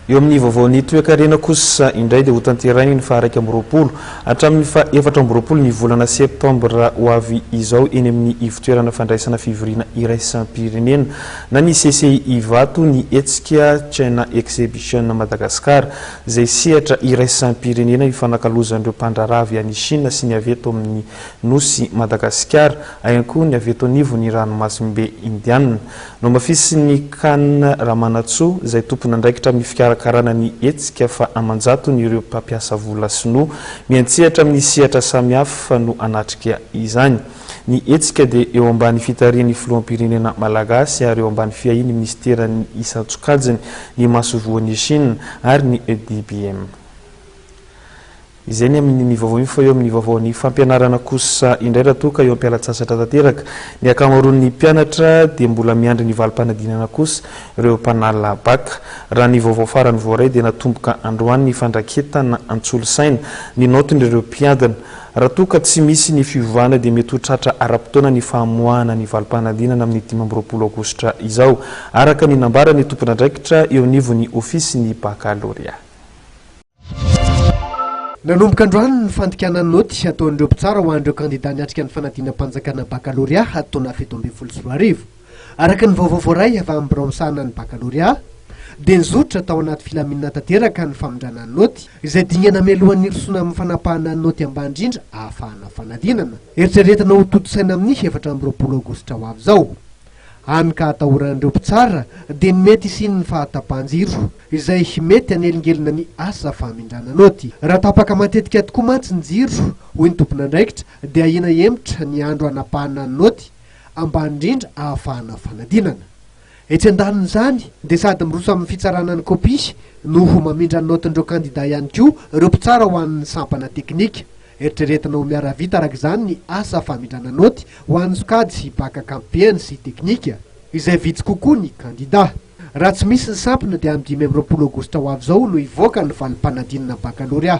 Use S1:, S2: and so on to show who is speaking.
S1: eo amin'ny vaovaony toekarena kosa indray dia ho tanterainy ny faharaiky amby roapolo hatramin'ny faha-efatra amby roapolo ny volana septambra ho avy izao eny amin'ny ivotoerana fandraisana fivoriana iraisam-pirenena na ny CCI Ivato ny hetsika China Exhibition Madagasikara izay sehatra iraisam-pirenena ifanakalozan'ireo mpandraravy any Chine sy ny avy eto amin'ny nosy Madagasikara ihany koa ny avy eto anivo ny ranomasimbe Indiana no mafisy ny Kan Ramanatsoa izay tompona andraikitra amin'ny fikarakarana ny hetsika fa amanjato ny ireo mpampiasa vola sinoa miantsehatra amin'ny sehatra samihafa no anatrika izany. Ny hetsika dia eo ambany fitarian'ny filoham-pirenena malagasy ary eo ambany fiahin'ny ministeran'ny isan-tsokajiny ny masovoan'ny Chine ary ny EDBM. Izay ny amin'ny vaovao fa eo amin'ny vaovaony fampianarana kosa indray raha toa ka eo am-pialatsasatra tanteraka ny akamaroan'ny mpianatra dia mbola miandry ny valim-panadinana kosa ireo mpanala baka. Raha ny vaovao farany voaray dia natomboka androany ny fandraketana Antsolosaina ny notin'ireo mpiadana. Raha toa ka tsy misy ny fiovana dia mety ho tratra ara-potoana ny famoahana ny valim-panadinana amin'ny 15 Aogositra izao araka ny nambara ny tompon'andraikitra eo anivon'ny ofisy ny bakalorea.
S2: Nanomboka androany ny fandikanana noty ataon'ireo mpitsara ho an'ireo kandida niatrika ny fanadinam-panjakana bakalorea taona 2024. Araka ny vaovao voaray avy amin'ny biraonsana ny bakalorea dia nizotra tao anaty filaminana tanteraka ny famondrana ny noty izay dingana melohan'ny irosoana amin'ny fanapahana ny noty ambany indrindra ahafahana fanadinana. Eritreretina ho toto-tsaina amin'ny 24 Aogositra ho avy izao. Hany ka atahoran'ireo mpitsara dia mety isian'ny fahatapahan-jiro izay mety hanelingelina ny asa famindrana noty. Raha tapaka matetika tokoa mantsy ny jiro hoy ny tompon'andraikitra dia ahina emotra ny andro hanapahana ny noty ambany indrindra ahafahana fanadinana. Etsy andanin'izany dia sady miroso amin'ny fitsarana ny kopy noho mamindra ny notin'ireo kandida ihany koa ireo mpitsara ho an'ny sampana teknika. Eritreretina ho miaravita araka izany ny asa famindrana noty ho an'ny sokady sy baka kampiany sy teknika izay vitsy kokoa ny kandida. Raha tsy misy ny sampana dia amin'ny 15 Aogositra ho avy izao no hivoaka ny valim-panadinana bakalorea.